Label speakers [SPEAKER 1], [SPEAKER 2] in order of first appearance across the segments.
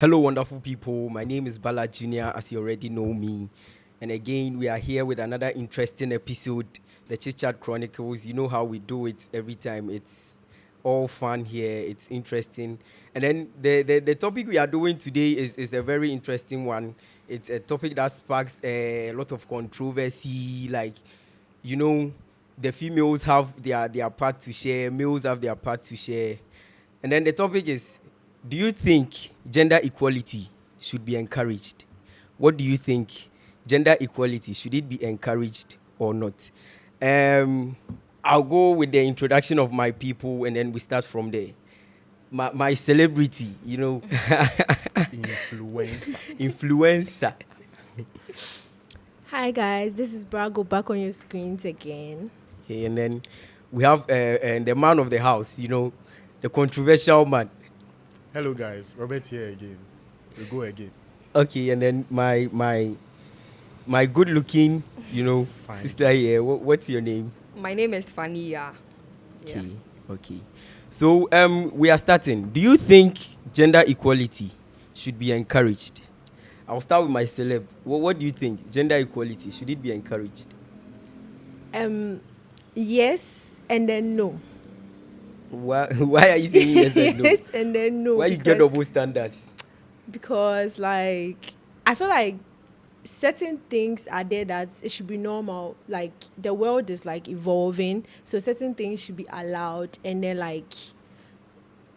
[SPEAKER 1] Hello, wonderful people. My name is Bala Jr., as you already know me. And again, we are here with another interesting episode, the Chit Chat Chronicles. You know how we do it every time. It's all fun here. It's interesting. And then the topic we are doing today is a very interesting one. It's a topic that sparks a lot of controversy. Like, you know, the females have their part to share, males have their part to share. And then the topic is, do you think gender equality should be encouraged? What do you think? Gender equality, should it be encouraged or not? I'll go with the introduction of my people and then we start from there. My celebrity,
[SPEAKER 2] Influencer.
[SPEAKER 1] influencer.
[SPEAKER 3] Hi guys, this is Brago back on your screens again.
[SPEAKER 1] Okay, and then we have the man of the house, the controversial man.
[SPEAKER 2] Hello guys, Robert here again. We go again.
[SPEAKER 1] Okay, and then my good looking,
[SPEAKER 2] Fine.
[SPEAKER 1] sister here. What's your name?
[SPEAKER 4] My name is Fania. Yeah.
[SPEAKER 1] Okay. So we are starting. Do you think gender equality should be encouraged? I'll start with my celeb. What do you think? Gender equality, should it be encouraged?
[SPEAKER 3] Yes and then no.
[SPEAKER 1] Why are you saying yes and no?
[SPEAKER 3] Yes and then no.
[SPEAKER 1] Why you get double standards?
[SPEAKER 3] Because I feel like certain things are there that it should be normal. Like the world is evolving, so certain things should be allowed, and then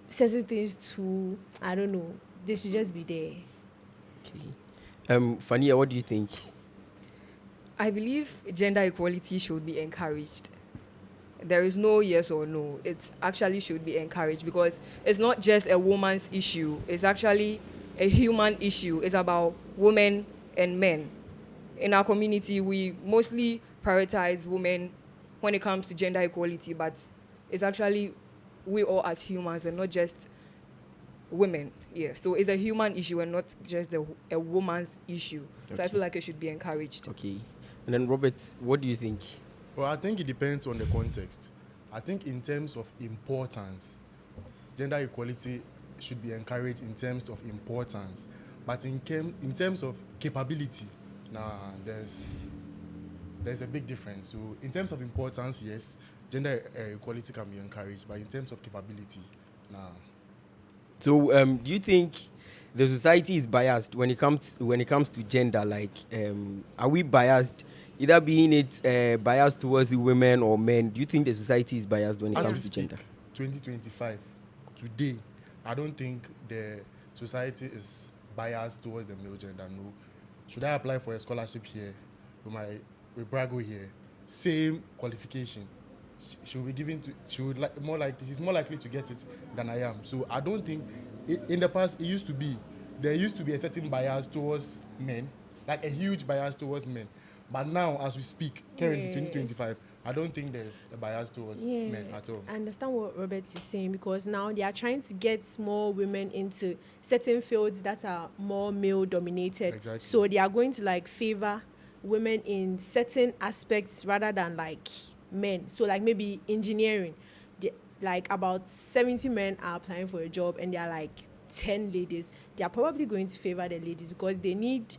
[SPEAKER 3] certain things too. I don't know. They should just be there.
[SPEAKER 1] Okay. Fania, what do you think?
[SPEAKER 4] I believe gender equality should be encouraged. There is no yes or no. It actually should be encouraged because it's not just a woman's issue. It's actually a human issue. It's about women and men. In our community, we mostly prioritize women when it comes to gender equality, but it's actually we all as humans and not just women. Yeah, so it's a human issue and not just a woman's issue. So I
[SPEAKER 1] Okay.
[SPEAKER 4] feel like it should be encouraged.
[SPEAKER 1] Okay. And then Robert, what do you think?
[SPEAKER 2] Well, I think it depends on the context. I think in terms of importance, gender equality should be encouraged in terms of importance. But in terms of capability, there's a big difference. So in terms of importance, yes, gender equality can be encouraged. But in terms of capability, nah.
[SPEAKER 1] So, do you think the society is biased when it comes to gender? Are we biased, either being it biased towards women or men? Do you think the society is biased when it
[SPEAKER 2] As we
[SPEAKER 1] comes to
[SPEAKER 2] speak,
[SPEAKER 1] gender?
[SPEAKER 2] 2025, today, I don't think the society is biased towards the male gender. No. Should I apply for a scholarship here with Brago here? Same qualification. She will be given to. She's more likely to get it than I am. So I don't think. In the past, there used to be a certain bias towards men, like a huge bias towards men. But now, as we speak, currently 2025, I don't think there's a bias towards men at all.
[SPEAKER 3] I understand what Robert is saying because now they are trying to get more women into certain fields that are more male dominated.
[SPEAKER 2] Exactly.
[SPEAKER 3] So they are going to favor women in certain aspects rather than men. So maybe engineering, about 70 men are applying for a job and there are 10 ladies. They are probably going to favor the ladies because they need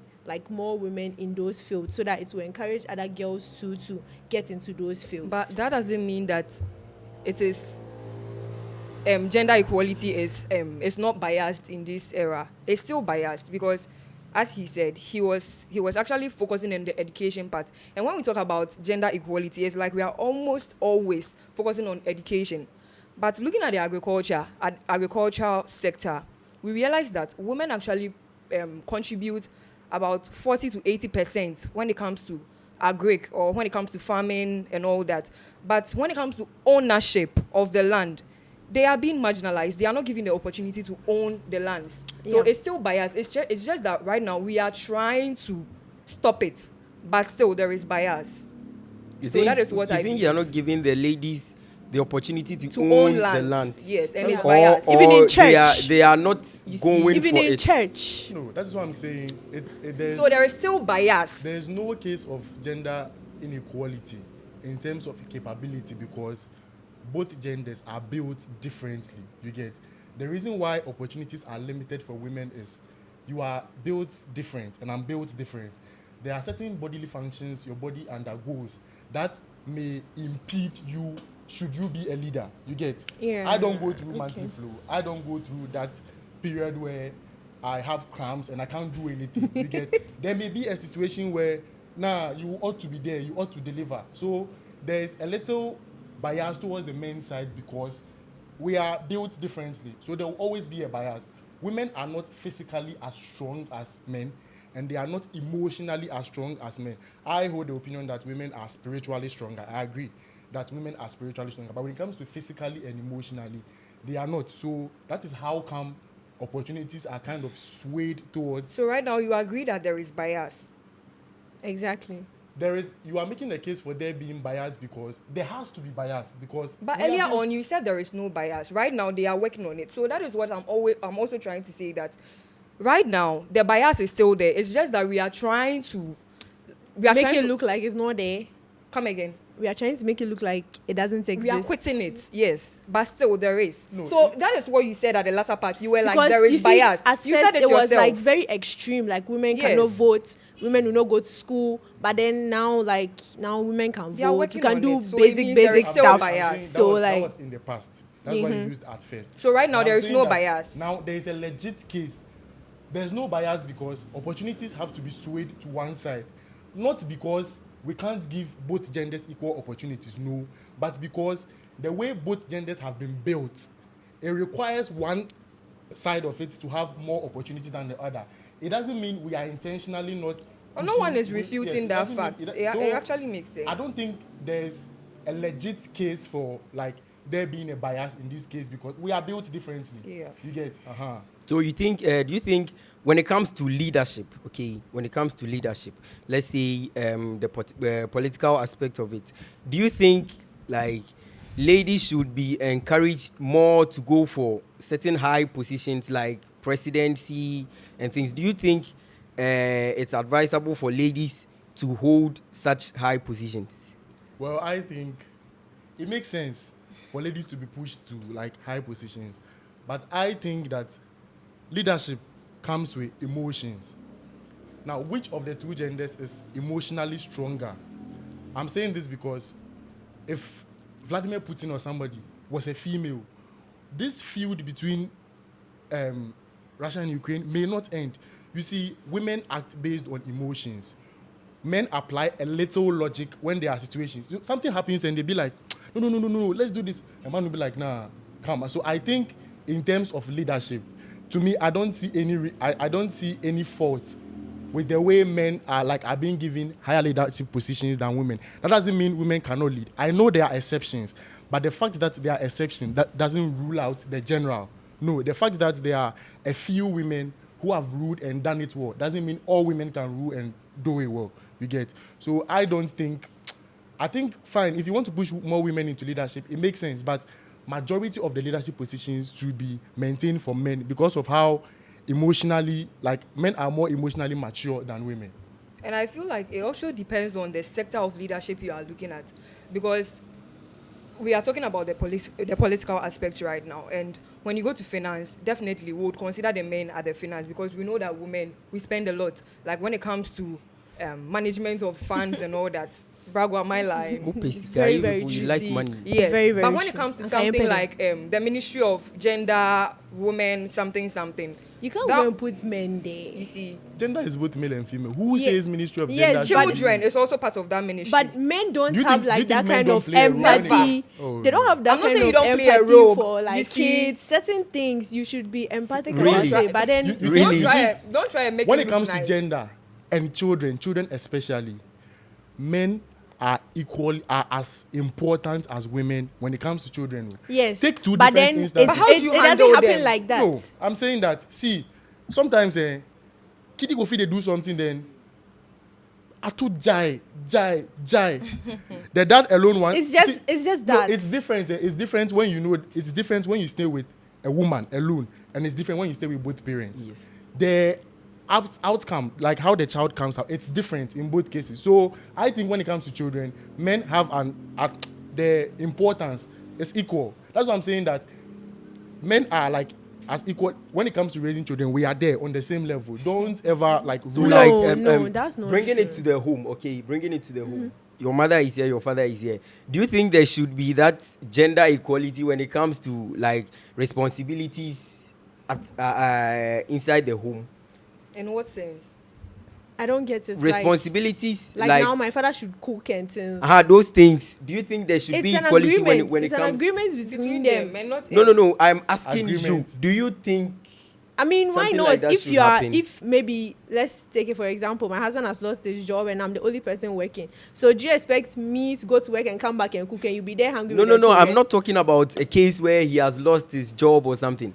[SPEAKER 3] more women in those fields so that it will encourage other girls to get into those fields.
[SPEAKER 4] But that doesn't mean that it is gender equality is not biased in this era. It's still biased because, as he said, he was actually focusing on the education part. And when we talk about gender equality, it's we are almost always focusing on education. But looking at the agricultural sector, we realize that women actually contribute about 40 to 80% when it comes to agric or when it comes to farming and all that. But when it comes to ownership of the land, they are being marginalized. They are not given the opportunity to own the lands. So it's still biased. It's just that right now we are trying to stop it, but still there is bias. That is what I
[SPEAKER 1] think you are not giving the ladies the opportunity to
[SPEAKER 4] own
[SPEAKER 1] the
[SPEAKER 4] lands.
[SPEAKER 1] land.
[SPEAKER 4] Yes, and it's
[SPEAKER 1] Or-
[SPEAKER 4] biased.
[SPEAKER 1] or
[SPEAKER 3] Even in church.
[SPEAKER 1] they are not
[SPEAKER 4] You see,
[SPEAKER 1] going
[SPEAKER 3] even
[SPEAKER 1] for
[SPEAKER 3] in
[SPEAKER 1] it.
[SPEAKER 3] church.
[SPEAKER 2] No, that's what I'm saying.
[SPEAKER 4] So there is still bias.
[SPEAKER 2] There's no case of gender inequality in terms of capability because both genders are built differently. You get the reason why opportunities are limited for women is you are built different and I'm built different, there are certain bodily functions your body undergoes that may impede you should you be a leader. You get?
[SPEAKER 3] Yeah.
[SPEAKER 2] I don't go through
[SPEAKER 3] Okay.
[SPEAKER 2] monthly flow. I don't go through that period where I have cramps and I can't do anything. You get? There may be a situation where you ought to be there, you ought to deliver. So there's a little bias towards the men's side because we are built differently. So there will always be a bias. Women are not physically as strong as men, and they are not emotionally as strong as men. I hold the opinion that women are spiritually stronger. I agree that women are spiritually stronger. But when it comes to physically and emotionally, they are not. So that is how come opportunities are kind of swayed towards.
[SPEAKER 4] So right now you agree that there is bias.
[SPEAKER 3] Exactly.
[SPEAKER 2] You are making a case for there being bias because there has to be bias because.
[SPEAKER 4] But earlier on you said there is no bias. Right now they are working on it. So that is what I'm also trying to say, that right now the bias is still there. It's just that we are trying to
[SPEAKER 3] Make it look like it's not there.
[SPEAKER 4] Come again.
[SPEAKER 3] We are trying to make it look like it doesn't exist.
[SPEAKER 4] We are quitting it, yes, but still there is.
[SPEAKER 2] No,
[SPEAKER 4] so that is what you said at the latter part. You were like,
[SPEAKER 3] Because
[SPEAKER 4] there is
[SPEAKER 3] you see,
[SPEAKER 4] bias.
[SPEAKER 3] At
[SPEAKER 4] You
[SPEAKER 3] first,
[SPEAKER 4] said it
[SPEAKER 3] was
[SPEAKER 4] yourself.
[SPEAKER 3] like very extreme. Like women
[SPEAKER 4] Yes.
[SPEAKER 3] cannot vote, women will not go to school. But then now women can
[SPEAKER 4] They are
[SPEAKER 3] vote. You
[SPEAKER 4] working
[SPEAKER 3] can
[SPEAKER 4] on
[SPEAKER 3] do
[SPEAKER 4] it. So it means there
[SPEAKER 3] basic
[SPEAKER 4] is still
[SPEAKER 3] stuff.
[SPEAKER 4] bias.
[SPEAKER 3] So
[SPEAKER 2] that
[SPEAKER 3] like
[SPEAKER 2] was in the past. That's why you used at first.
[SPEAKER 4] So right now
[SPEAKER 2] But
[SPEAKER 4] there
[SPEAKER 2] I'm
[SPEAKER 4] is
[SPEAKER 2] saying
[SPEAKER 4] no
[SPEAKER 2] that
[SPEAKER 4] bias.
[SPEAKER 2] Now there is a legit case. There's no bias because opportunities have to be swayed to one side, not because we can't give both genders equal opportunities, no, but because the way both genders have been built, it requires one side of it to have more opportunities than the other. It doesn't mean we are intentionally not.
[SPEAKER 4] No
[SPEAKER 2] pushing-
[SPEAKER 4] one is
[SPEAKER 2] yes,
[SPEAKER 4] refuting
[SPEAKER 2] it
[SPEAKER 4] that
[SPEAKER 2] doesn't mean-
[SPEAKER 4] fact.
[SPEAKER 2] it-
[SPEAKER 4] It
[SPEAKER 2] so
[SPEAKER 4] actually makes sense.
[SPEAKER 2] I don't think there's a legit case for like there being a bias in this case because we are built differently.
[SPEAKER 4] Yeah.
[SPEAKER 2] You get?
[SPEAKER 1] So you think? Do you think when it comes to leadership, okay? When it comes to leadership, let's say the political aspect of it, do you think like ladies should be encouraged more to go for certain high positions like presidency and things? Do you think it's advisable for ladies to hold such high positions?
[SPEAKER 2] Well, I think it makes sense for ladies to be pushed to like high positions, but I think that leadership comes with emotions. Now, which of the two genders is emotionally stronger? I'm saying this because if Vladimir Putin or somebody was a female, this feud between Russia and Ukraine may not end. You see, women act based on emotions. Men apply a little logic when there are situations. Something happens and they be like, no, let's do this. A man will be like, nah, come. So I think in terms of leadership, to me, I don't see any fault with the way men are being given higher leadership positions than women. That doesn't mean women cannot lead. I know there are exceptions, but the fact that there are exceptions, that doesn't rule out the general. No, the fact that there are a few women who have ruled and done it well doesn't mean all women can rule and do it well. You get? So I think fine, if you want to push more women into leadership, it makes sense, but majority of the leadership positions should be maintained for men because of how emotionally, like men are more emotionally mature than women.
[SPEAKER 4] And I feel like it also depends on the sector of leadership you are looking at, because we are talking about the political aspect right now. And when you go to finance, definitely we would consider the men at the finance, because we know that women, we spend a lot. Like when it comes to management of funds and all that. Bragwa, my line.
[SPEAKER 3] Very, very
[SPEAKER 1] you
[SPEAKER 3] juicy.
[SPEAKER 1] like money.
[SPEAKER 4] Yes,
[SPEAKER 3] Very, very
[SPEAKER 4] but when it
[SPEAKER 3] true.
[SPEAKER 4] comes to
[SPEAKER 3] Okay,
[SPEAKER 4] something
[SPEAKER 3] Empene.
[SPEAKER 4] like the Ministry of Gender, Women, something,
[SPEAKER 3] You can't
[SPEAKER 4] that-
[SPEAKER 3] go and put men there.
[SPEAKER 4] you see,
[SPEAKER 2] Gender is both male and female. Who
[SPEAKER 3] Yeah.
[SPEAKER 2] says Ministry of
[SPEAKER 3] Yeah,
[SPEAKER 2] Gender?
[SPEAKER 4] children is also part of that ministry.
[SPEAKER 3] But men don't
[SPEAKER 2] Do you
[SPEAKER 3] have
[SPEAKER 2] think- do
[SPEAKER 3] like
[SPEAKER 2] you
[SPEAKER 3] that
[SPEAKER 2] think men
[SPEAKER 3] kind
[SPEAKER 2] don't
[SPEAKER 3] of
[SPEAKER 2] play a role
[SPEAKER 3] empathy.
[SPEAKER 2] in it? Oh,
[SPEAKER 3] They don't have that
[SPEAKER 4] I'm not
[SPEAKER 3] kind
[SPEAKER 4] saying you
[SPEAKER 3] of
[SPEAKER 4] don't play a
[SPEAKER 3] empathy
[SPEAKER 4] role.
[SPEAKER 3] for
[SPEAKER 4] You
[SPEAKER 3] like
[SPEAKER 4] see-
[SPEAKER 3] kids. Certain things you should be empathic
[SPEAKER 1] Really?
[SPEAKER 3] about it. But then
[SPEAKER 2] You-
[SPEAKER 1] Really?
[SPEAKER 4] don't try and make
[SPEAKER 2] When
[SPEAKER 4] it
[SPEAKER 2] it
[SPEAKER 4] look
[SPEAKER 2] comes
[SPEAKER 4] nice.
[SPEAKER 2] to gender and children especially, men are as important as women when it comes to children.
[SPEAKER 3] yes,
[SPEAKER 2] Take two
[SPEAKER 3] but
[SPEAKER 2] different
[SPEAKER 3] then
[SPEAKER 2] instances.
[SPEAKER 4] But how do you
[SPEAKER 3] it doesn't
[SPEAKER 4] handle
[SPEAKER 3] happen
[SPEAKER 4] them?
[SPEAKER 3] like that.
[SPEAKER 2] No, I'm saying that. See, sometimes kiddie go fit they do something then. Atu jai. The dad alone wants.
[SPEAKER 3] It's just
[SPEAKER 2] No,
[SPEAKER 3] that.
[SPEAKER 2] it's different. It's different when you know. It's different when you stay with a woman alone, and it's different when you stay with both parents.
[SPEAKER 1] Yes.
[SPEAKER 2] The outcome, like how the child comes out, it's different in both cases. So I think when it comes to children, men have the importance is equal. That's why I'm saying that men are like as equal. When it comes to raising children, we are there on the same level. Don't ever like
[SPEAKER 1] So
[SPEAKER 2] rule
[SPEAKER 1] like
[SPEAKER 2] out.
[SPEAKER 3] No, that's not
[SPEAKER 1] bringing it
[SPEAKER 3] true.
[SPEAKER 1] to the home. Okay, bringing it to the home. Your mother is here, your father is here. Do you think there should be that gender equality when it comes to like responsibilities inside the home?
[SPEAKER 4] In what sense?
[SPEAKER 3] I don't get it.
[SPEAKER 1] Responsibilities
[SPEAKER 3] Like now, my father should cook and things.
[SPEAKER 1] those things. Do you think there should
[SPEAKER 3] It's
[SPEAKER 1] be
[SPEAKER 3] an
[SPEAKER 1] equality
[SPEAKER 3] agreement.
[SPEAKER 1] when it
[SPEAKER 3] It's an
[SPEAKER 1] comes?
[SPEAKER 3] agreement between them.
[SPEAKER 4] and not
[SPEAKER 1] No. I'm asking
[SPEAKER 2] Agreement.
[SPEAKER 1] you. Do you think?
[SPEAKER 3] I mean, why
[SPEAKER 1] Something
[SPEAKER 3] not?
[SPEAKER 1] like that
[SPEAKER 3] If
[SPEAKER 1] should
[SPEAKER 3] you are,
[SPEAKER 1] happen.
[SPEAKER 3] if maybe, let's take it for example, my husband has lost his job and I'm the only person working. So do you expect me to go to work and come back and cook and you be there hungry?
[SPEAKER 1] No.
[SPEAKER 3] with the
[SPEAKER 1] I'm
[SPEAKER 3] children?
[SPEAKER 1] not talking about a case where he has lost his job or something.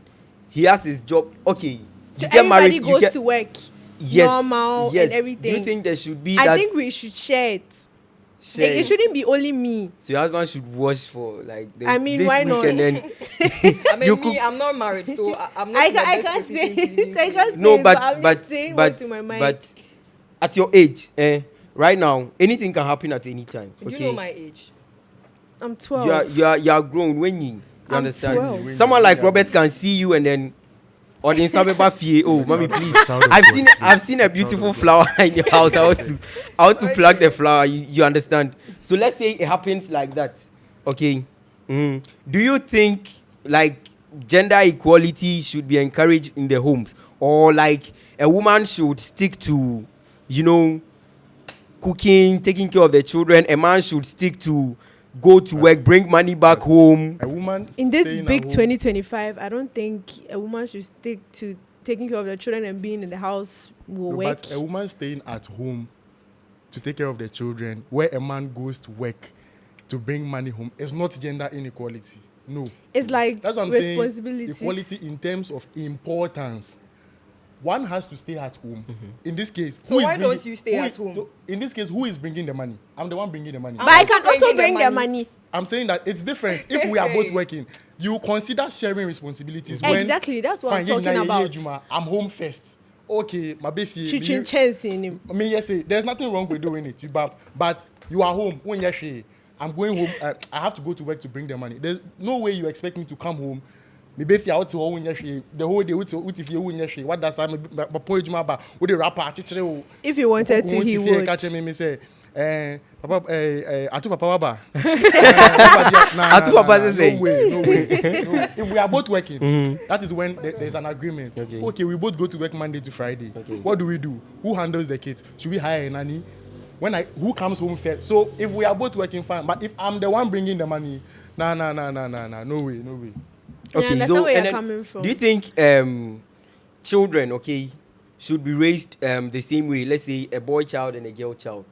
[SPEAKER 1] He has his job. Okay.
[SPEAKER 3] So
[SPEAKER 1] You get
[SPEAKER 3] everybody
[SPEAKER 1] married.
[SPEAKER 3] goes to work.
[SPEAKER 1] Yes,
[SPEAKER 3] Normal
[SPEAKER 1] yes.
[SPEAKER 3] and everything.
[SPEAKER 1] Do you think there should be
[SPEAKER 3] I
[SPEAKER 1] that?
[SPEAKER 3] think we should share it.
[SPEAKER 1] share
[SPEAKER 3] It shouldn't be only me.
[SPEAKER 1] So your husband should wash for like
[SPEAKER 3] I mean,
[SPEAKER 1] this
[SPEAKER 3] why
[SPEAKER 1] week
[SPEAKER 3] not?
[SPEAKER 1] and then
[SPEAKER 4] I mean,
[SPEAKER 1] You
[SPEAKER 4] me,
[SPEAKER 1] cook-
[SPEAKER 4] I'm not married, so I'm not.
[SPEAKER 3] I
[SPEAKER 4] in the
[SPEAKER 3] can't
[SPEAKER 4] best
[SPEAKER 3] say
[SPEAKER 4] position to
[SPEAKER 3] it. I can't
[SPEAKER 1] no,
[SPEAKER 3] say it,
[SPEAKER 1] but
[SPEAKER 3] I'm
[SPEAKER 1] but
[SPEAKER 3] just saying
[SPEAKER 1] but
[SPEAKER 3] what's in my mind.
[SPEAKER 1] but at your age, right now, anything can happen at any time.
[SPEAKER 4] Do
[SPEAKER 1] Okay,
[SPEAKER 4] you know my age?
[SPEAKER 3] I'm 12.
[SPEAKER 1] you are grown when you
[SPEAKER 3] I'm
[SPEAKER 1] understand.
[SPEAKER 3] 12.
[SPEAKER 1] Someone like
[SPEAKER 2] Yeah.
[SPEAKER 1] Robert can see you and then. Or in Sabeba Fie, oh, mommy, please.
[SPEAKER 2] Child of
[SPEAKER 1] I've seen a beautiful flower in your house. I want to pluck the flower. You understand? So let's say it happens like that. Okay. Do you think like gender equality should be encouraged in the homes, or like a woman should stick to, cooking, taking care of the children? A man should stick to go to work, bring money back home.
[SPEAKER 2] A woman
[SPEAKER 3] In this
[SPEAKER 2] staying
[SPEAKER 3] big
[SPEAKER 2] at home-
[SPEAKER 3] 2025, I don't think a woman should stick to taking care of the children and being in the house will
[SPEAKER 2] No,
[SPEAKER 3] work.
[SPEAKER 2] but a woman staying at home to take care of the children, where a man goes to work to bring money home, is not gender inequality. No.
[SPEAKER 3] It's like
[SPEAKER 2] That's what I'm saying.
[SPEAKER 3] responsibilities.
[SPEAKER 2] Equality in terms of importance. One has to stay at home. In this case,
[SPEAKER 4] So
[SPEAKER 2] who is
[SPEAKER 4] why
[SPEAKER 2] bringing-
[SPEAKER 4] don't you stay
[SPEAKER 2] who
[SPEAKER 4] at
[SPEAKER 2] is-
[SPEAKER 4] home?
[SPEAKER 2] no, in this case, who is bringing the money? I'm the one bringing the money.
[SPEAKER 3] But I
[SPEAKER 4] also
[SPEAKER 3] can also
[SPEAKER 4] bringing the
[SPEAKER 3] bring the
[SPEAKER 4] money.
[SPEAKER 3] money.
[SPEAKER 2] I'm saying that it's different. If we are both working, you consider sharing responsibilities.
[SPEAKER 3] Exactly, that's what I'm talking about.
[SPEAKER 2] I'm home first. Okay, my baby.
[SPEAKER 3] Chichin chance in him.
[SPEAKER 2] I mean, yes, there's nothing wrong with doing it, but you are home. When you're I'm going home. I have to go to work to bring the money. There's no way you expect me to come home. Maybe if you're out to the whole day, if you what does I point you about? With the rapper,
[SPEAKER 3] If he wanted to, he would.
[SPEAKER 2] Catch me, say, Papa, Atu Papa Waba.
[SPEAKER 1] Atu Papa say.
[SPEAKER 2] No way. No. If we are both working, that is when there's an agreement. Okay, we both go to work Monday to Friday. What do we do? Who handles the kids? Should we hire a nanny? Who comes home first? So if we are both working, fine. But if I'm the one bringing the money, nah. No way.
[SPEAKER 3] I understand where you're
[SPEAKER 1] and then
[SPEAKER 3] coming from.
[SPEAKER 1] Do you think children, should be raised the same way? Let's say a boy child and a girl child.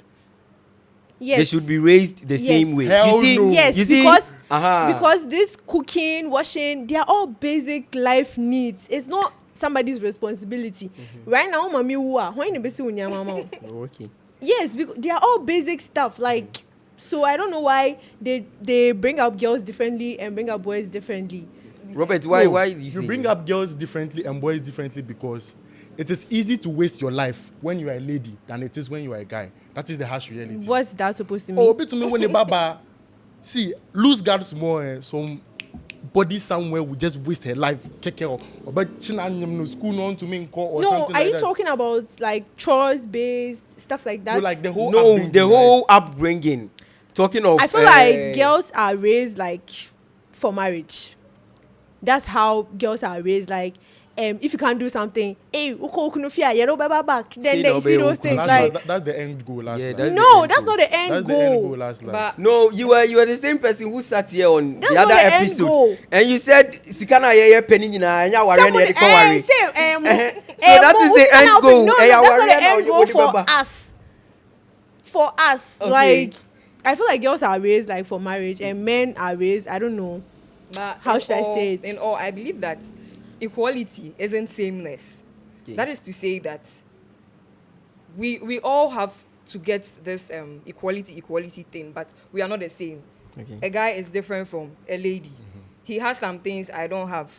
[SPEAKER 3] Yes.
[SPEAKER 1] They should be raised the same way.
[SPEAKER 2] Hell
[SPEAKER 1] you see,
[SPEAKER 2] no.
[SPEAKER 3] Yes,
[SPEAKER 1] you see,
[SPEAKER 3] because this cooking, washing, they are all basic life needs. It's not somebody's responsibility. Right now, mommy, when you see mama.
[SPEAKER 1] okay.
[SPEAKER 3] Yes, because they are all basic stuff. Like, so I don't know why they bring up girls differently and bring up boys differently.
[SPEAKER 1] Robert, why
[SPEAKER 2] No,
[SPEAKER 1] do you say
[SPEAKER 2] you bring
[SPEAKER 1] that?
[SPEAKER 2] up girls differently and boys differently because it is easy to waste your life when you are a lady than it is when you are a guy. That is the harsh reality.
[SPEAKER 3] What's that supposed to mean?
[SPEAKER 2] Oh, bit to me when the baba see lose guards more some body somewhere will just waste her life take care of but no school no to me or
[SPEAKER 3] no,
[SPEAKER 2] something
[SPEAKER 3] are
[SPEAKER 2] like
[SPEAKER 3] you
[SPEAKER 2] that.
[SPEAKER 3] talking about like chores based stuff like that?
[SPEAKER 2] No, like the whole
[SPEAKER 1] No,
[SPEAKER 2] upbringing,
[SPEAKER 1] the whole
[SPEAKER 2] right?
[SPEAKER 1] upbringing. Talking of,
[SPEAKER 3] I feel like girls are raised like for marriage. That's how girls are raised. Like, if you can't do something, hey, back. Then they see those things. Like,
[SPEAKER 2] That's the end goal last.
[SPEAKER 1] Yeah,
[SPEAKER 2] last.
[SPEAKER 1] that's
[SPEAKER 3] no,
[SPEAKER 1] the
[SPEAKER 3] that's
[SPEAKER 1] end
[SPEAKER 3] not the end
[SPEAKER 2] That's the end goal
[SPEAKER 3] goal.
[SPEAKER 2] last.
[SPEAKER 4] But
[SPEAKER 1] No, you are the same person who sat here on
[SPEAKER 3] That's
[SPEAKER 1] the
[SPEAKER 3] not
[SPEAKER 1] other
[SPEAKER 3] the end
[SPEAKER 1] episode,
[SPEAKER 3] goal.
[SPEAKER 1] and you said Sikana yeye penny nyina anya ware na
[SPEAKER 3] Somebody,
[SPEAKER 1] yede ko ware. So that is the end goal.
[SPEAKER 3] No,
[SPEAKER 1] Eh,
[SPEAKER 3] that's
[SPEAKER 1] ware
[SPEAKER 3] not the
[SPEAKER 1] na
[SPEAKER 3] end
[SPEAKER 1] onye
[SPEAKER 3] goal
[SPEAKER 1] wode
[SPEAKER 3] for
[SPEAKER 1] baba.
[SPEAKER 3] us. For us,
[SPEAKER 1] Okay.
[SPEAKER 3] like, I feel like girls are raised like for marriage, and men are raised. I don't know.
[SPEAKER 4] But
[SPEAKER 3] How
[SPEAKER 4] in
[SPEAKER 3] should I
[SPEAKER 4] all-
[SPEAKER 3] say it?
[SPEAKER 4] In all, I believe that equality isn't sameness.
[SPEAKER 1] Okay.
[SPEAKER 4] That is to say that we all have to get this equality thing, but we are not the same.
[SPEAKER 1] Okay.
[SPEAKER 4] A guy is different from a lady. He has some things I don't have.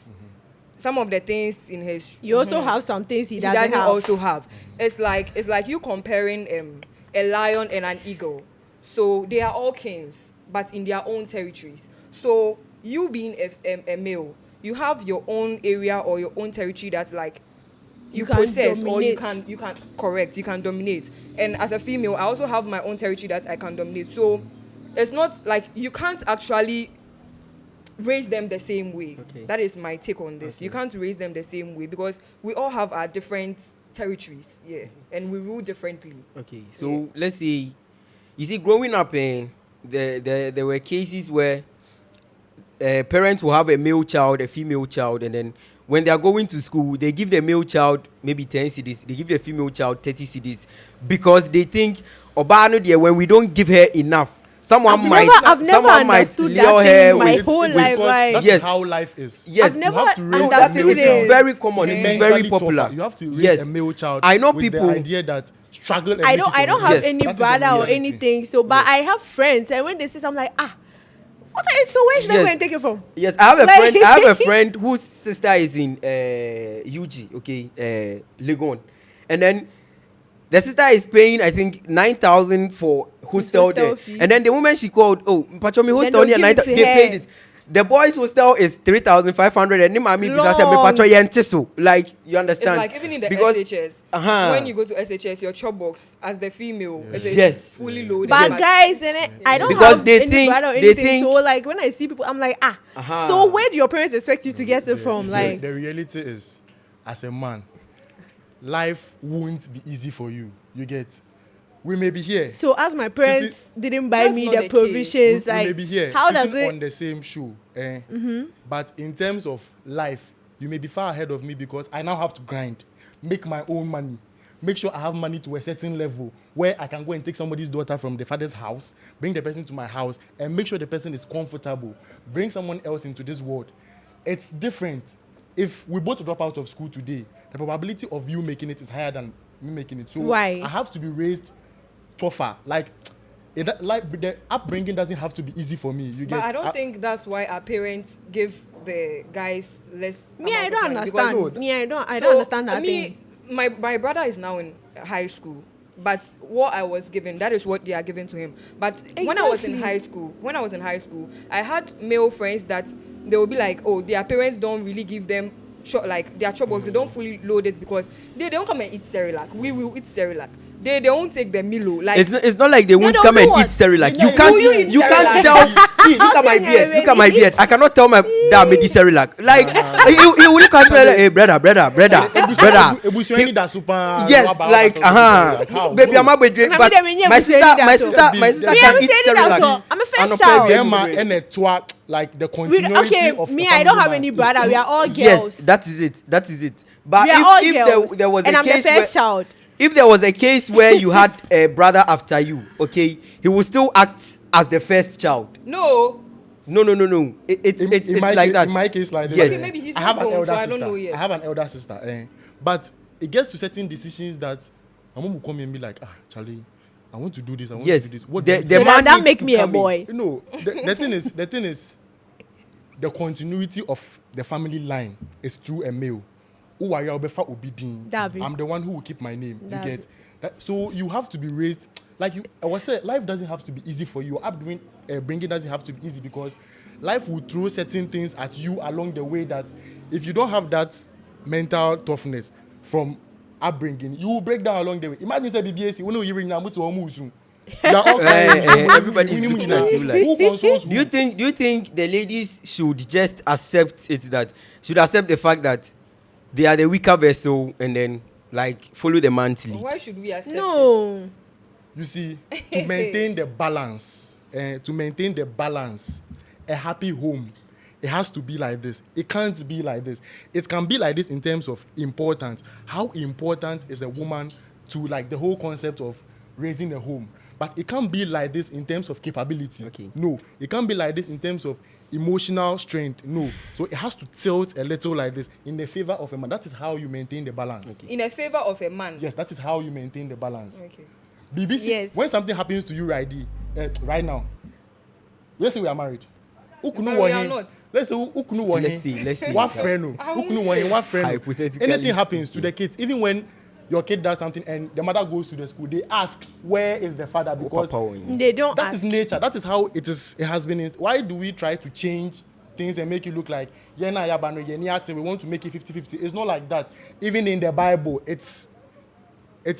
[SPEAKER 4] Some of the things in his
[SPEAKER 3] You also have some things he
[SPEAKER 4] he
[SPEAKER 3] doesn't have.
[SPEAKER 4] also have. It's like you comparing a lion and an eagle. So they are all kings, but in their own territories. So you being a male, you have your own area or your own territory that's like you
[SPEAKER 3] can
[SPEAKER 4] possess or
[SPEAKER 3] dominate.
[SPEAKER 4] you can correct, you can dominate. And as a female, I also have my own territory that I can dominate. So it's not like you can't actually raise them the same way.
[SPEAKER 1] Okay.
[SPEAKER 4] That is my take on this.
[SPEAKER 1] Okay.
[SPEAKER 4] You can't raise them the same way because we all have our different territories, and we rule differently.
[SPEAKER 1] Okay, so let's say, you see, growing up, there were cases where parents will have a male child, a female child, and then when they are going to school, they give the male child maybe 10 cedis, they give the female child 30 cedis, because they think, Obano dear, when we don't give her enough, someone might
[SPEAKER 3] understood that
[SPEAKER 1] lure
[SPEAKER 3] thing
[SPEAKER 1] her
[SPEAKER 3] my
[SPEAKER 1] with-
[SPEAKER 3] whole
[SPEAKER 1] with-
[SPEAKER 3] life.
[SPEAKER 2] Because
[SPEAKER 3] Like,
[SPEAKER 2] that's
[SPEAKER 1] Yes.
[SPEAKER 2] how life is.
[SPEAKER 1] Yes,
[SPEAKER 3] I've never
[SPEAKER 2] you have to raise
[SPEAKER 3] understood
[SPEAKER 2] a male
[SPEAKER 3] it.
[SPEAKER 1] It's
[SPEAKER 2] child.
[SPEAKER 1] very common. It is
[SPEAKER 2] Mentally
[SPEAKER 1] very
[SPEAKER 2] tougher.
[SPEAKER 1] popular.
[SPEAKER 2] You have to raise
[SPEAKER 1] Yes.
[SPEAKER 2] a male child.
[SPEAKER 1] I know
[SPEAKER 2] with
[SPEAKER 1] people-
[SPEAKER 2] the idea that struggle. And
[SPEAKER 3] I
[SPEAKER 2] make
[SPEAKER 3] don't
[SPEAKER 2] it on your
[SPEAKER 3] have
[SPEAKER 2] own.
[SPEAKER 1] Yes.
[SPEAKER 3] any
[SPEAKER 2] That is the
[SPEAKER 3] brother or
[SPEAKER 2] reality.
[SPEAKER 3] anything. So, but
[SPEAKER 2] Yes.
[SPEAKER 3] I have friends, and when they say, I'm like, what are you? So where should I go
[SPEAKER 1] Yes.
[SPEAKER 3] and take it from?
[SPEAKER 1] Yes, I have a
[SPEAKER 3] Like-
[SPEAKER 1] friend. I have a friend whose sister is in UG, okay, Legon, and then the sister is paying, I think, 9,000 for hostel
[SPEAKER 3] Hostel
[SPEAKER 1] there,
[SPEAKER 3] fee.
[SPEAKER 1] and then the moment she called, Pachomi hostel
[SPEAKER 3] they'll
[SPEAKER 1] near
[SPEAKER 3] give
[SPEAKER 1] 9,000,
[SPEAKER 3] it to
[SPEAKER 1] they
[SPEAKER 3] her.
[SPEAKER 1] paid it. The boys' hostel is 3,500, and Nimami Bisa said,
[SPEAKER 3] Long.
[SPEAKER 1] "Pacho yentiso." Like, you
[SPEAKER 4] It's
[SPEAKER 1] understand?
[SPEAKER 4] like even in the
[SPEAKER 1] Because-
[SPEAKER 4] SHS,
[SPEAKER 1] Uh-huh.
[SPEAKER 4] when you go to SHS, your chop box as the female is
[SPEAKER 1] Yes.
[SPEAKER 4] fully loaded.
[SPEAKER 3] But guys, and I don't
[SPEAKER 1] Because
[SPEAKER 3] have
[SPEAKER 1] they
[SPEAKER 3] any
[SPEAKER 1] think-
[SPEAKER 3] brother or
[SPEAKER 1] they
[SPEAKER 3] anything.
[SPEAKER 1] think-
[SPEAKER 3] So like when I see people, I'm like,
[SPEAKER 1] Uh-huh.
[SPEAKER 3] so where do your parents expect you to get it from?
[SPEAKER 2] Yes,
[SPEAKER 3] Like,
[SPEAKER 2] the reality is, as a man, life won't be easy for you. You get. We may be here.
[SPEAKER 3] so as my parents didn't buy
[SPEAKER 4] That's
[SPEAKER 3] me
[SPEAKER 4] not
[SPEAKER 3] the
[SPEAKER 4] the case.
[SPEAKER 3] provisions,
[SPEAKER 2] We may
[SPEAKER 3] like,
[SPEAKER 2] be here.
[SPEAKER 3] how does
[SPEAKER 2] sitting
[SPEAKER 3] it?
[SPEAKER 2] on the same shoe? But in terms of life, you may be far ahead of me because I now have to grind, make my own money, make sure I have money to a certain level where I can go and take somebody's daughter from the father's house, bring the person to my house, and make sure the person is comfortable, bring someone else into this world. It's different. If we both drop out of school today, the probability of you making it is higher than me making it. So
[SPEAKER 3] Why?
[SPEAKER 2] I have to be raised tougher. Like the upbringing doesn't have to be easy for me. You
[SPEAKER 4] But
[SPEAKER 2] get.
[SPEAKER 4] I don't think that's why our parents give the guys less.
[SPEAKER 3] Me, I
[SPEAKER 4] amount of
[SPEAKER 3] don't
[SPEAKER 4] money, because-
[SPEAKER 3] understand. Me, I don't
[SPEAKER 4] So,
[SPEAKER 3] understand that
[SPEAKER 4] me,
[SPEAKER 3] thing.
[SPEAKER 4] my brother is now in high school, but what I was given, that is what they are giving to him. But when I was in
[SPEAKER 3] Exactly.
[SPEAKER 4] high school, I had male friends that they would be like, oh, their parents don't really give them like their chop-box, they don't fully load it because they don't come and eat Cerelac. We will eat Cerelac. They won't take the Milo. Like
[SPEAKER 1] It's not like they won't
[SPEAKER 3] don't
[SPEAKER 1] come
[SPEAKER 3] do
[SPEAKER 1] and
[SPEAKER 3] what?
[SPEAKER 1] eat Cerelac.
[SPEAKER 2] You
[SPEAKER 1] You can't.
[SPEAKER 4] you eat
[SPEAKER 1] You can't
[SPEAKER 4] Cerelac?
[SPEAKER 1] tell. See, look at my
[SPEAKER 3] How
[SPEAKER 1] beard.
[SPEAKER 3] can
[SPEAKER 1] Look at my
[SPEAKER 3] you
[SPEAKER 1] beard. I cannot tell my dad made this Cerelac. Like he will look at me like, hey, brother.
[SPEAKER 2] Ebusuani da super.
[SPEAKER 1] Yes, like baby, I'm not with you,
[SPEAKER 3] Remember
[SPEAKER 1] but
[SPEAKER 3] them when you
[SPEAKER 1] my
[SPEAKER 3] was saying
[SPEAKER 1] sister,
[SPEAKER 3] that
[SPEAKER 1] my
[SPEAKER 3] so?
[SPEAKER 1] sister, my sister
[SPEAKER 2] Me,
[SPEAKER 1] can
[SPEAKER 3] I'm
[SPEAKER 1] eat
[SPEAKER 3] saying that
[SPEAKER 1] Cerelac.
[SPEAKER 3] so. I'm a first
[SPEAKER 1] And
[SPEAKER 3] child.
[SPEAKER 1] okay,
[SPEAKER 2] Emma and a twat, like the continuity
[SPEAKER 3] Okay,
[SPEAKER 2] of
[SPEAKER 3] me,
[SPEAKER 2] the
[SPEAKER 3] I don't
[SPEAKER 2] family
[SPEAKER 3] have
[SPEAKER 2] man
[SPEAKER 3] any
[SPEAKER 2] is-
[SPEAKER 3] brother. We are all girls.
[SPEAKER 1] Yes, that is it. That is it. But
[SPEAKER 3] we are all
[SPEAKER 1] if
[SPEAKER 3] girls.
[SPEAKER 1] there was
[SPEAKER 3] and
[SPEAKER 1] a
[SPEAKER 3] I'm the
[SPEAKER 1] case
[SPEAKER 3] first
[SPEAKER 1] where,
[SPEAKER 3] child.
[SPEAKER 1] if there was a case where you had a brother after you, okay, he will still act as the first child.
[SPEAKER 4] no.
[SPEAKER 1] No. It's
[SPEAKER 2] in my
[SPEAKER 1] like
[SPEAKER 2] case,
[SPEAKER 1] that.
[SPEAKER 2] in my case like this.
[SPEAKER 1] Yes.
[SPEAKER 4] Okay, maybe he's
[SPEAKER 2] I have
[SPEAKER 4] not
[SPEAKER 2] an
[SPEAKER 4] grown,
[SPEAKER 2] elder
[SPEAKER 4] so I don't
[SPEAKER 2] sister.
[SPEAKER 4] know yet.
[SPEAKER 2] I have an elder sister. But it gets to certain decisions that my mom will come and be like, Charlie, I want to do this. I want
[SPEAKER 1] Yes.
[SPEAKER 2] to do this. What
[SPEAKER 1] The-
[SPEAKER 2] do you
[SPEAKER 1] the
[SPEAKER 3] So
[SPEAKER 1] man
[SPEAKER 3] that
[SPEAKER 1] needs
[SPEAKER 3] make
[SPEAKER 1] to
[SPEAKER 3] me a
[SPEAKER 1] come in.
[SPEAKER 3] boy.
[SPEAKER 2] No, the thing is, the continuity of the family line is through a male. Who are you?
[SPEAKER 3] Dabi.
[SPEAKER 2] I'm the one who will keep my name. You
[SPEAKER 3] Dabi.
[SPEAKER 2] get that? So you have to be raised like you. I was saying, life doesn't have to be easy for you. Bringing doesn't have to be easy because life will throw certain things at you along the way that if you don't have that mental toughness from upbringing, you will break down along the way. Imagine say BBAC, we know you're in Namutu or Musu.
[SPEAKER 1] Everybody is looking at you like.
[SPEAKER 2] Who consoles
[SPEAKER 1] Do you think the ladies should just accept it, that should accept the fact that they are the weaker vessel and then like follow the monthly?
[SPEAKER 4] Why should we accept it?
[SPEAKER 3] No.
[SPEAKER 2] You see, to maintain the balance, a happy home, it has to be like this. It can't be like this. It can be like this in terms of importance. How important is a woman to like the whole concept of raising a home? But it can't be like this in terms of capability.
[SPEAKER 1] Okay.
[SPEAKER 2] No. It can't be like this in terms of emotional strength. No. So it has to tilt a little like this in the favor of a man. That is how you maintain the balance.
[SPEAKER 4] In a favor of a man.
[SPEAKER 2] Yes, that is how you maintain the balance.
[SPEAKER 4] Okay.
[SPEAKER 2] BBC,
[SPEAKER 3] Yes.
[SPEAKER 2] when something happens to you right now, let's say we are married.
[SPEAKER 4] But we are not.
[SPEAKER 2] Let's say
[SPEAKER 1] Let's see.
[SPEAKER 2] What friend?
[SPEAKER 4] I won't say.
[SPEAKER 1] Hypothetically
[SPEAKER 2] Anything happens to
[SPEAKER 1] speaking.
[SPEAKER 2] the kids, even when your kid does something and the mother goes to the school, they ask where is the father because
[SPEAKER 1] Papa,
[SPEAKER 3] They don't
[SPEAKER 2] that
[SPEAKER 3] ask.
[SPEAKER 2] is nature. That is how it is. It has been. Why do we try to change things and make you look like we want to make it 50-50. It's not like that. Even in the Bible, it's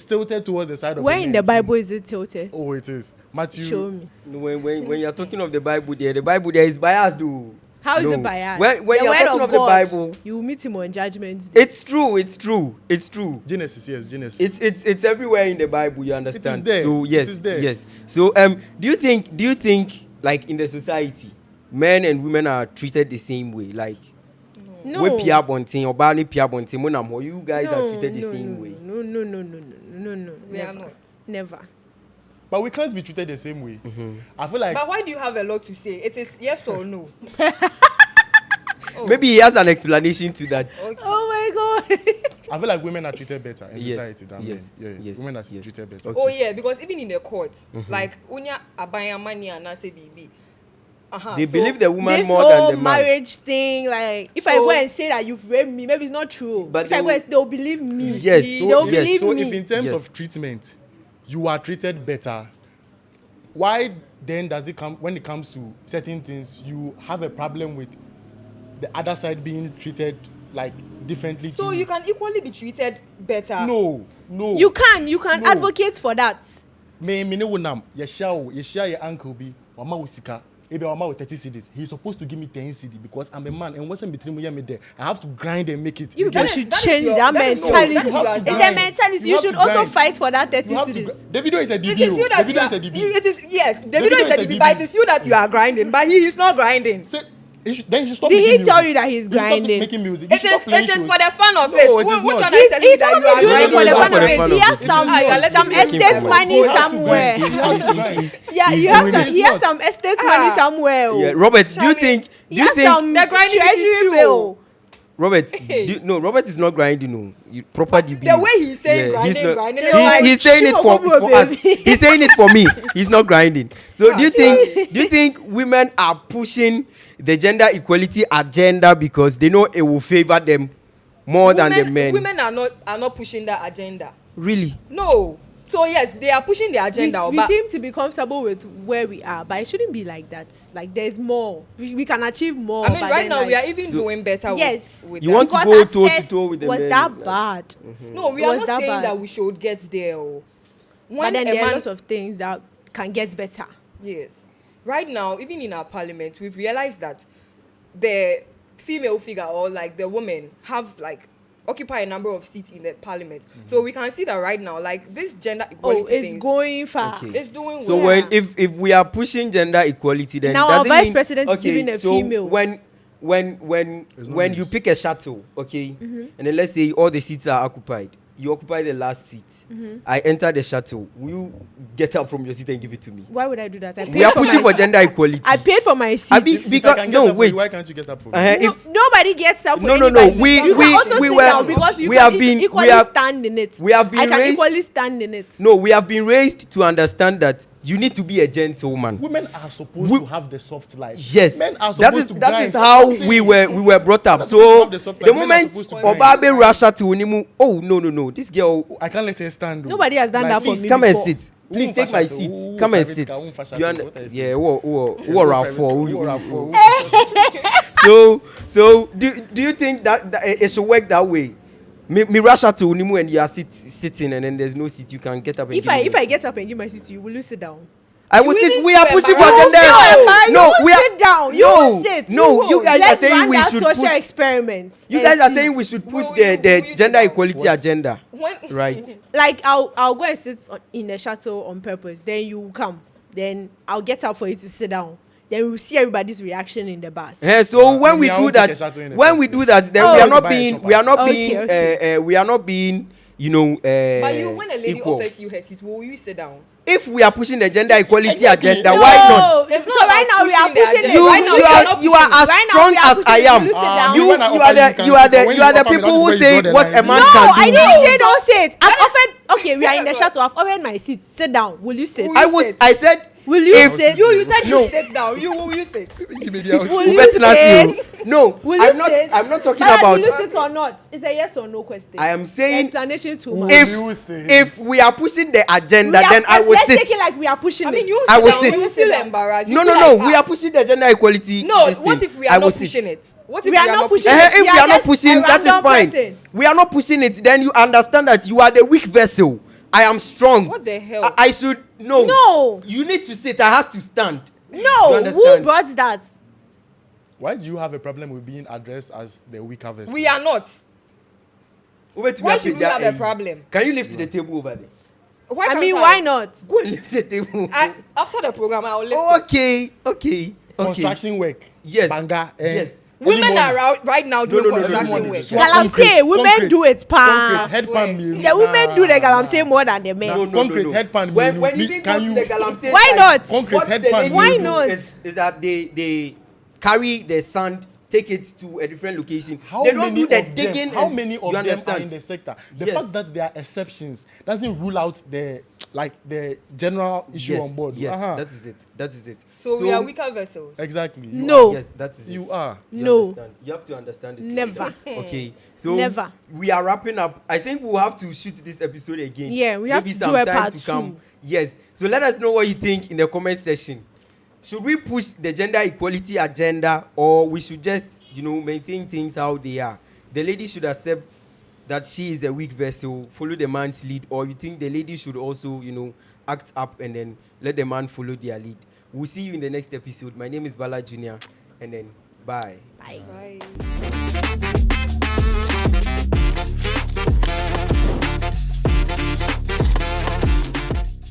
[SPEAKER 2] tilted towards the side of
[SPEAKER 3] Where
[SPEAKER 2] the
[SPEAKER 3] in
[SPEAKER 2] men.
[SPEAKER 3] the Bible is it tilted?
[SPEAKER 2] Oh, it is. Matthew.
[SPEAKER 3] Show me.
[SPEAKER 1] When you're talking of the Bible there is bias though.
[SPEAKER 3] How is
[SPEAKER 1] No.
[SPEAKER 3] it biased?
[SPEAKER 1] When
[SPEAKER 3] the
[SPEAKER 1] you're
[SPEAKER 3] word
[SPEAKER 1] talking of the
[SPEAKER 3] God,
[SPEAKER 1] Bible,
[SPEAKER 3] you will meet him on judgment day.
[SPEAKER 1] it's true.
[SPEAKER 2] Genesis, yes, Genesis.
[SPEAKER 1] It's everywhere in the Bible, you understand?
[SPEAKER 2] there.
[SPEAKER 1] So yes,
[SPEAKER 2] It is there.
[SPEAKER 1] yes. So do you think like in the society, men and women are treated the same way? Like
[SPEAKER 3] No.
[SPEAKER 1] we Pia Bontin or Barney Pia Bontin, Monamo, you guys are treated the same way.
[SPEAKER 3] No.
[SPEAKER 4] We are not.
[SPEAKER 3] Never.
[SPEAKER 2] But we can't be treated the same way.
[SPEAKER 1] Mm-hmm.
[SPEAKER 2] I feel like
[SPEAKER 4] But why do you have a lot to say? It is yes or no. Oh.
[SPEAKER 1] Maybe he has an explanation to that.
[SPEAKER 4] Okay.
[SPEAKER 3] Oh my God.
[SPEAKER 2] I feel like women are treated better in
[SPEAKER 1] Yes,
[SPEAKER 2] society than
[SPEAKER 1] yes,
[SPEAKER 2] men. Yeah,
[SPEAKER 1] yes,
[SPEAKER 2] women are
[SPEAKER 1] yes.
[SPEAKER 2] treated better.
[SPEAKER 1] Okay.
[SPEAKER 4] Oh yeah, because even in the courts, like unya abaya money and say baby.
[SPEAKER 1] They believe the woman
[SPEAKER 3] This
[SPEAKER 1] more
[SPEAKER 3] whole
[SPEAKER 1] than the man.
[SPEAKER 3] marriage thing, like if I
[SPEAKER 4] So-
[SPEAKER 3] go and say that you've raped me, maybe it's not true.
[SPEAKER 1] But
[SPEAKER 3] If I
[SPEAKER 1] they
[SPEAKER 3] go
[SPEAKER 1] will-
[SPEAKER 3] and they'll believe me.
[SPEAKER 1] Yes,
[SPEAKER 3] See?
[SPEAKER 1] so-
[SPEAKER 3] They'll
[SPEAKER 1] yes.
[SPEAKER 3] believe
[SPEAKER 2] So
[SPEAKER 3] me.
[SPEAKER 2] if in terms
[SPEAKER 1] Yes.
[SPEAKER 2] of treatment, you are treated better, why then does it come when it comes to certain things, you have a problem with the other side being treated like differently?
[SPEAKER 4] So
[SPEAKER 2] to
[SPEAKER 4] you can equally be treated better.
[SPEAKER 2] No.
[SPEAKER 3] You can
[SPEAKER 2] No.
[SPEAKER 3] advocate for that.
[SPEAKER 2] Me ne wonam ye share your uncle bi wama usika ebe wama with 30 cedis. He's supposed to give me 10 cedi because I'm a man and wasn't between me there. I have to grind and make it.
[SPEAKER 3] You
[SPEAKER 2] get-
[SPEAKER 3] guys should
[SPEAKER 4] that is
[SPEAKER 3] change
[SPEAKER 4] your-
[SPEAKER 3] that
[SPEAKER 4] that is your-
[SPEAKER 3] mentality.
[SPEAKER 4] that is your
[SPEAKER 3] It's the
[SPEAKER 4] grind.
[SPEAKER 3] mentality.
[SPEAKER 2] You
[SPEAKER 3] You
[SPEAKER 2] have
[SPEAKER 3] should
[SPEAKER 2] to
[SPEAKER 3] also
[SPEAKER 2] grind.
[SPEAKER 3] fight for that 30
[SPEAKER 2] You have to
[SPEAKER 3] cities.
[SPEAKER 2] gr- Davido is a DB.
[SPEAKER 4] It is you that
[SPEAKER 2] Davido
[SPEAKER 4] you are,
[SPEAKER 2] is a DB.
[SPEAKER 4] it is yes. Davido
[SPEAKER 2] Davido
[SPEAKER 4] is a
[SPEAKER 2] is a
[SPEAKER 4] DB, but
[SPEAKER 2] DB.
[SPEAKER 4] it is you that you are grinding, but he is not grinding.
[SPEAKER 2] Say, then he should stop
[SPEAKER 3] Did
[SPEAKER 2] making
[SPEAKER 3] he tell
[SPEAKER 2] music.
[SPEAKER 3] you that he's
[SPEAKER 2] He should stop
[SPEAKER 3] grinding?
[SPEAKER 2] making music. He
[SPEAKER 4] It
[SPEAKER 2] should
[SPEAKER 4] is
[SPEAKER 2] stop playing
[SPEAKER 4] it is
[SPEAKER 2] shows.
[SPEAKER 4] for the fun of
[SPEAKER 2] No,
[SPEAKER 4] it.
[SPEAKER 2] it is
[SPEAKER 4] Which
[SPEAKER 2] not.
[SPEAKER 4] one are you
[SPEAKER 3] He's
[SPEAKER 4] telling me that
[SPEAKER 3] not
[SPEAKER 4] you are
[SPEAKER 3] doing it for
[SPEAKER 4] grinding?
[SPEAKER 3] the
[SPEAKER 1] not
[SPEAKER 3] fun
[SPEAKER 1] for
[SPEAKER 3] of
[SPEAKER 1] the
[SPEAKER 3] it.
[SPEAKER 1] fun
[SPEAKER 3] He
[SPEAKER 1] of
[SPEAKER 3] has
[SPEAKER 1] it.
[SPEAKER 3] some
[SPEAKER 4] Ah, yeah,
[SPEAKER 3] some
[SPEAKER 4] let me
[SPEAKER 3] estate
[SPEAKER 4] see.
[SPEAKER 3] money
[SPEAKER 2] He has to
[SPEAKER 3] somewhere.
[SPEAKER 2] grind. He has to grind.
[SPEAKER 3] Yeah,
[SPEAKER 1] He's
[SPEAKER 3] you have
[SPEAKER 1] doing
[SPEAKER 3] some.
[SPEAKER 1] it.
[SPEAKER 3] He has some estate money somewhere. oh.
[SPEAKER 1] Yeah, Robert, do you
[SPEAKER 4] Charlie,
[SPEAKER 1] think
[SPEAKER 3] He has some
[SPEAKER 4] The grinding is
[SPEAKER 3] treasury
[SPEAKER 4] you.
[SPEAKER 3] bill.
[SPEAKER 1] Robert,
[SPEAKER 4] Hey.
[SPEAKER 1] no, Robert is not grinding, no. Proper DB.
[SPEAKER 4] The way he's saying
[SPEAKER 1] he's
[SPEAKER 4] grinding,
[SPEAKER 1] not-
[SPEAKER 4] grinding,
[SPEAKER 3] He's like,
[SPEAKER 1] He's saying it for
[SPEAKER 3] Shiva
[SPEAKER 1] us.
[SPEAKER 3] baby.
[SPEAKER 1] He's saying it for me. He's not grinding. So
[SPEAKER 4] Ah,
[SPEAKER 1] do you think women are pushing the gender equality agenda because they know it will favor them more than the men?
[SPEAKER 4] Women are not pushing that agenda.
[SPEAKER 1] Really?
[SPEAKER 4] No. So yes, they are pushing the agenda.
[SPEAKER 3] We
[SPEAKER 4] but
[SPEAKER 3] seem to be comfortable with where we are, but it shouldn't be like that. Like there's more. We can achieve more.
[SPEAKER 4] I mean,
[SPEAKER 3] but
[SPEAKER 4] right
[SPEAKER 3] then,
[SPEAKER 4] now
[SPEAKER 3] like,
[SPEAKER 4] we are even
[SPEAKER 1] So-
[SPEAKER 4] doing better.
[SPEAKER 3] Yes.
[SPEAKER 4] with
[SPEAKER 1] You
[SPEAKER 4] that.
[SPEAKER 1] want to
[SPEAKER 3] because
[SPEAKER 1] go
[SPEAKER 3] at
[SPEAKER 1] toe to
[SPEAKER 3] first
[SPEAKER 1] toe with the
[SPEAKER 3] was
[SPEAKER 1] men,
[SPEAKER 3] that
[SPEAKER 1] like-
[SPEAKER 3] bad?
[SPEAKER 4] No, we
[SPEAKER 3] It
[SPEAKER 4] are
[SPEAKER 3] was
[SPEAKER 4] not
[SPEAKER 3] that
[SPEAKER 4] saying
[SPEAKER 3] bad.
[SPEAKER 4] that we should get there. Oh.
[SPEAKER 3] But
[SPEAKER 4] When
[SPEAKER 3] then
[SPEAKER 4] a
[SPEAKER 3] there are
[SPEAKER 4] man-
[SPEAKER 3] lots of things that can get better.
[SPEAKER 4] Yes. Right now, even in our parliament, we've realized that the female figure or like the women have like occupy a number of seats in the parliament. So we can see that right now, like this gender equality
[SPEAKER 3] Oh, it's
[SPEAKER 4] thing,
[SPEAKER 3] going far.
[SPEAKER 1] Okay.
[SPEAKER 4] it's doing
[SPEAKER 1] So
[SPEAKER 4] well.
[SPEAKER 1] when if we are pushing gender equality, then
[SPEAKER 3] Now
[SPEAKER 1] does
[SPEAKER 3] our
[SPEAKER 1] it
[SPEAKER 3] vice
[SPEAKER 1] mean-
[SPEAKER 3] president is
[SPEAKER 1] okay,
[SPEAKER 3] even a
[SPEAKER 1] so
[SPEAKER 3] female.
[SPEAKER 1] when
[SPEAKER 2] It's not
[SPEAKER 1] you
[SPEAKER 2] news.
[SPEAKER 1] pick a shuttle, okay,
[SPEAKER 3] Mm-hmm.
[SPEAKER 1] and then let's say all the seats are occupied, you occupy the last seat.
[SPEAKER 3] Mm-hmm.
[SPEAKER 1] I enter the shuttle. Will you get up from your seat and give it to me?
[SPEAKER 3] Why would I do that? I paid
[SPEAKER 1] We are
[SPEAKER 3] for
[SPEAKER 1] pushing
[SPEAKER 3] my,
[SPEAKER 1] for gender equality.
[SPEAKER 3] I paid for my seat.
[SPEAKER 1] Abi,
[SPEAKER 2] If I
[SPEAKER 1] because
[SPEAKER 2] can get
[SPEAKER 1] no,
[SPEAKER 2] up for
[SPEAKER 1] wait.
[SPEAKER 2] you, why can't you get up for me?
[SPEAKER 3] No, nobody gets up for
[SPEAKER 1] No,
[SPEAKER 3] anybody.
[SPEAKER 1] we
[SPEAKER 3] You can also
[SPEAKER 1] we
[SPEAKER 3] sit
[SPEAKER 1] were
[SPEAKER 3] down because you
[SPEAKER 1] we
[SPEAKER 3] can
[SPEAKER 1] have been
[SPEAKER 3] equally
[SPEAKER 1] we have
[SPEAKER 3] stand in it.
[SPEAKER 1] we have been
[SPEAKER 3] I can
[SPEAKER 1] raised-
[SPEAKER 3] equally stand in it.
[SPEAKER 1] no, we have been raised to understand that you need to be a gentleman.
[SPEAKER 2] Women are supposed
[SPEAKER 1] We-
[SPEAKER 2] to have the soft life.
[SPEAKER 1] Yes,
[SPEAKER 2] Men are
[SPEAKER 1] that
[SPEAKER 2] supposed
[SPEAKER 1] is
[SPEAKER 2] to
[SPEAKER 1] that
[SPEAKER 2] grind.
[SPEAKER 1] is how
[SPEAKER 2] I'm saying
[SPEAKER 1] we
[SPEAKER 2] it.
[SPEAKER 1] were brought up.
[SPEAKER 2] Not
[SPEAKER 1] So
[SPEAKER 2] supposed to have the soft
[SPEAKER 1] the
[SPEAKER 2] life. Men are
[SPEAKER 1] moment
[SPEAKER 2] supposed to grind.
[SPEAKER 1] Obabe Russia to Unimu, oh no, this girl,
[SPEAKER 2] I can't let her stand. though.
[SPEAKER 3] Nobody has done that for
[SPEAKER 2] please
[SPEAKER 3] me
[SPEAKER 1] come and
[SPEAKER 3] before.
[SPEAKER 1] sit. Please
[SPEAKER 2] Who
[SPEAKER 1] take my
[SPEAKER 2] fashion?
[SPEAKER 1] seat.
[SPEAKER 2] Who
[SPEAKER 1] Come and
[SPEAKER 2] private
[SPEAKER 1] sit.
[SPEAKER 2] car? Who fashion?
[SPEAKER 1] You
[SPEAKER 2] What are you
[SPEAKER 1] yeah,
[SPEAKER 2] saying?
[SPEAKER 1] who
[SPEAKER 2] Who
[SPEAKER 1] are
[SPEAKER 2] private
[SPEAKER 1] for?
[SPEAKER 2] car?
[SPEAKER 1] Who-
[SPEAKER 2] Who are
[SPEAKER 1] who-
[SPEAKER 2] for?
[SPEAKER 1] So do you think that it should work that way? Me Russia to Unimu and you are sitting and then there's no seat. You can get up and
[SPEAKER 3] If
[SPEAKER 1] give me
[SPEAKER 3] I
[SPEAKER 1] the seat.
[SPEAKER 3] get up and give my seat to you, will you sit down?
[SPEAKER 1] I will
[SPEAKER 4] You
[SPEAKER 1] sit.
[SPEAKER 4] will
[SPEAKER 1] We
[SPEAKER 4] sit
[SPEAKER 1] are
[SPEAKER 4] to
[SPEAKER 1] pushing for
[SPEAKER 4] embarrass
[SPEAKER 1] gender.
[SPEAKER 4] yourself.
[SPEAKER 3] You
[SPEAKER 1] No,
[SPEAKER 3] will
[SPEAKER 1] we are
[SPEAKER 3] sit down. You
[SPEAKER 1] no,
[SPEAKER 3] will sit.
[SPEAKER 1] no. You guys are
[SPEAKER 3] Let's
[SPEAKER 1] saying
[SPEAKER 3] run
[SPEAKER 1] we
[SPEAKER 3] that
[SPEAKER 1] should
[SPEAKER 3] social
[SPEAKER 1] push.
[SPEAKER 3] experiment.
[SPEAKER 1] You
[SPEAKER 3] and
[SPEAKER 1] guys are
[SPEAKER 3] see.
[SPEAKER 1] saying we should push
[SPEAKER 4] Will
[SPEAKER 1] the
[SPEAKER 4] you sit
[SPEAKER 1] gender
[SPEAKER 4] down?
[SPEAKER 1] equality
[SPEAKER 2] What?
[SPEAKER 1] agenda,
[SPEAKER 4] When,
[SPEAKER 1] right?
[SPEAKER 3] Like I'll go and sit in the shuttle on purpose. Then you come. Then I'll get up for you to sit down. Then we'll see everybody's reaction in the bus.
[SPEAKER 1] So when we
[SPEAKER 2] I
[SPEAKER 1] do
[SPEAKER 2] won't take a
[SPEAKER 1] that,
[SPEAKER 2] shuttle in the
[SPEAKER 1] when
[SPEAKER 2] first
[SPEAKER 1] we do
[SPEAKER 2] place.
[SPEAKER 1] that, then
[SPEAKER 3] Oh.
[SPEAKER 1] we are
[SPEAKER 2] To
[SPEAKER 1] not
[SPEAKER 2] buy
[SPEAKER 1] being,
[SPEAKER 2] choppers.
[SPEAKER 1] we are not
[SPEAKER 3] Okay,
[SPEAKER 1] being,
[SPEAKER 3] okay.
[SPEAKER 1] we are not being, you know,
[SPEAKER 4] but you, when a lady
[SPEAKER 1] equal.
[SPEAKER 4] offers you her seat, will you sit down?
[SPEAKER 1] If we are pushing the gender equality
[SPEAKER 2] Exactly.
[SPEAKER 1] agenda,
[SPEAKER 2] No.
[SPEAKER 1] why not?
[SPEAKER 4] It's
[SPEAKER 3] So
[SPEAKER 4] not
[SPEAKER 3] right
[SPEAKER 4] about
[SPEAKER 3] now we are
[SPEAKER 4] pushing the
[SPEAKER 3] pushing
[SPEAKER 4] agenda.
[SPEAKER 3] it.
[SPEAKER 1] You,
[SPEAKER 3] Right now
[SPEAKER 1] you
[SPEAKER 3] we are
[SPEAKER 1] are,
[SPEAKER 3] not
[SPEAKER 1] you are
[SPEAKER 3] pushing.
[SPEAKER 1] as
[SPEAKER 3] Right now
[SPEAKER 1] strong
[SPEAKER 3] we are
[SPEAKER 1] as I
[SPEAKER 3] pushing.
[SPEAKER 1] am.
[SPEAKER 3] Will you sit down?
[SPEAKER 1] You,
[SPEAKER 2] When I
[SPEAKER 1] you
[SPEAKER 2] offer
[SPEAKER 1] are
[SPEAKER 2] you,
[SPEAKER 1] the,
[SPEAKER 2] you can
[SPEAKER 1] you are
[SPEAKER 2] sit, but
[SPEAKER 1] the,
[SPEAKER 2] when
[SPEAKER 1] you
[SPEAKER 2] you
[SPEAKER 1] are the
[SPEAKER 2] offer me,
[SPEAKER 1] people
[SPEAKER 2] that's
[SPEAKER 1] who
[SPEAKER 2] where you
[SPEAKER 1] say
[SPEAKER 2] draw the
[SPEAKER 1] what a
[SPEAKER 2] line.
[SPEAKER 1] man
[SPEAKER 3] No,
[SPEAKER 1] can do.
[SPEAKER 3] I didn't
[SPEAKER 4] No.
[SPEAKER 3] say don't sit. I've offered. Okay, we are in the
[SPEAKER 4] God.
[SPEAKER 3] shuttle. I've offered my seat. Sit down. Will you sit?
[SPEAKER 4] Will
[SPEAKER 1] I
[SPEAKER 4] you
[SPEAKER 1] was,
[SPEAKER 4] sit?
[SPEAKER 1] I said,
[SPEAKER 3] Will you
[SPEAKER 1] If
[SPEAKER 3] sit?
[SPEAKER 4] You said
[SPEAKER 1] No.
[SPEAKER 4] you sit down. Will you sit?
[SPEAKER 3] Will you
[SPEAKER 1] Better not
[SPEAKER 3] sit?
[SPEAKER 1] you. No,
[SPEAKER 3] Will
[SPEAKER 1] I'm
[SPEAKER 3] you
[SPEAKER 1] not.
[SPEAKER 3] sit?
[SPEAKER 1] I'm not talking
[SPEAKER 3] Ballad,
[SPEAKER 1] about.
[SPEAKER 3] will you sit or not? It's a yes or no question.
[SPEAKER 1] I am saying
[SPEAKER 3] Explanation too
[SPEAKER 2] Will
[SPEAKER 3] much.
[SPEAKER 2] you sit?
[SPEAKER 1] if we are pushing the agenda,
[SPEAKER 3] We are-
[SPEAKER 1] then I will
[SPEAKER 3] let's
[SPEAKER 1] sit.
[SPEAKER 3] take it like we are pushing
[SPEAKER 4] I mean,
[SPEAKER 3] it.
[SPEAKER 4] you
[SPEAKER 1] I
[SPEAKER 4] sit
[SPEAKER 1] will
[SPEAKER 4] down.
[SPEAKER 1] sit.
[SPEAKER 4] You feel embarrassed. You
[SPEAKER 1] No,
[SPEAKER 4] feel
[SPEAKER 1] no, no.
[SPEAKER 4] like,
[SPEAKER 1] We are pushing the gender equality.
[SPEAKER 4] No,
[SPEAKER 1] this
[SPEAKER 4] what
[SPEAKER 1] thing.
[SPEAKER 4] if we
[SPEAKER 1] I
[SPEAKER 4] are
[SPEAKER 1] will
[SPEAKER 4] not
[SPEAKER 1] sit.
[SPEAKER 4] pushing it? What if
[SPEAKER 3] We are not pushing
[SPEAKER 1] Eh,
[SPEAKER 3] it.
[SPEAKER 1] if we are not
[SPEAKER 3] just
[SPEAKER 1] pushing,
[SPEAKER 3] a
[SPEAKER 1] that is
[SPEAKER 3] random
[SPEAKER 1] fine.
[SPEAKER 3] person.
[SPEAKER 1] We are not pushing it. Then you understand that you are the weak vessel. I am strong.
[SPEAKER 4] What the hell?
[SPEAKER 1] I should no.
[SPEAKER 3] No.
[SPEAKER 1] You need to sit. I have to stand. You
[SPEAKER 3] No, who
[SPEAKER 1] understand?
[SPEAKER 3] brought that?
[SPEAKER 2] Why do you have a problem with being addressed as the weaker vessel?
[SPEAKER 4] We are not.
[SPEAKER 1] Wait till
[SPEAKER 4] Why
[SPEAKER 1] are
[SPEAKER 4] should we
[SPEAKER 1] there,
[SPEAKER 4] have a problem?
[SPEAKER 1] Can you lift the table over there?
[SPEAKER 4] Why
[SPEAKER 3] I
[SPEAKER 4] can't
[SPEAKER 3] mean, why not?
[SPEAKER 1] Go and lift the table.
[SPEAKER 4] After the program, I will lift
[SPEAKER 1] Okay.
[SPEAKER 2] Construction work.
[SPEAKER 1] Yes.
[SPEAKER 2] Banga.
[SPEAKER 1] Yes.
[SPEAKER 4] Women are right now doing
[SPEAKER 1] no,
[SPEAKER 4] construction
[SPEAKER 1] no.
[SPEAKER 4] work.
[SPEAKER 2] Swap
[SPEAKER 3] Galamsey, women
[SPEAKER 2] concrete.
[SPEAKER 3] do it,
[SPEAKER 2] Concrete,
[SPEAKER 3] pa.
[SPEAKER 2] headpan meal.
[SPEAKER 3] The women do the galamsey more than the men.
[SPEAKER 2] No, concrete headpan
[SPEAKER 1] When
[SPEAKER 2] meal.
[SPEAKER 1] you didn't
[SPEAKER 2] Can
[SPEAKER 1] go
[SPEAKER 2] you-
[SPEAKER 1] to the Galamsey
[SPEAKER 3] Why
[SPEAKER 1] side,
[SPEAKER 3] not?
[SPEAKER 2] Concrete
[SPEAKER 1] what the
[SPEAKER 2] headpan
[SPEAKER 1] lady
[SPEAKER 2] meal.
[SPEAKER 3] Why
[SPEAKER 1] will do
[SPEAKER 3] not?
[SPEAKER 1] is that they carry the sand, take it to a different location.
[SPEAKER 2] How
[SPEAKER 1] They don't
[SPEAKER 2] many
[SPEAKER 1] do the
[SPEAKER 2] of
[SPEAKER 1] digging.
[SPEAKER 2] them? How
[SPEAKER 1] and-
[SPEAKER 2] many of
[SPEAKER 1] you
[SPEAKER 2] them are
[SPEAKER 1] understand?
[SPEAKER 2] in the sector? The
[SPEAKER 1] Yes.
[SPEAKER 2] fact that there are exceptions doesn't rule out the general issue on board.
[SPEAKER 1] Yes,
[SPEAKER 2] Uh-huh.
[SPEAKER 1] that is it.
[SPEAKER 4] So we are weaker vessels.
[SPEAKER 2] Exactly. You
[SPEAKER 3] No.
[SPEAKER 2] are.
[SPEAKER 1] Yes, that is it.
[SPEAKER 2] You are.
[SPEAKER 1] You
[SPEAKER 3] No.
[SPEAKER 1] understand. You have to understand it.
[SPEAKER 3] Never.
[SPEAKER 1] Okay. So
[SPEAKER 3] Never.
[SPEAKER 1] we are wrapping up. I think we'll have to shoot this episode again.
[SPEAKER 3] Yeah, we have
[SPEAKER 1] Maybe
[SPEAKER 3] to do
[SPEAKER 1] some
[SPEAKER 3] a
[SPEAKER 1] time
[SPEAKER 3] part
[SPEAKER 1] to come.
[SPEAKER 3] 2.
[SPEAKER 1] Yes. So let us know what you think in the comment section. Should we push the gender equality agenda, or we should just, maintain things how they are? The lady should accept that she is a weak vessel, follow the man's lead, or you think the lady should also, act up and then let the man follow their lead? We'll see you in the next episode. My name is Bala Junior, and then bye.
[SPEAKER 3] Bye.
[SPEAKER 4] Bye.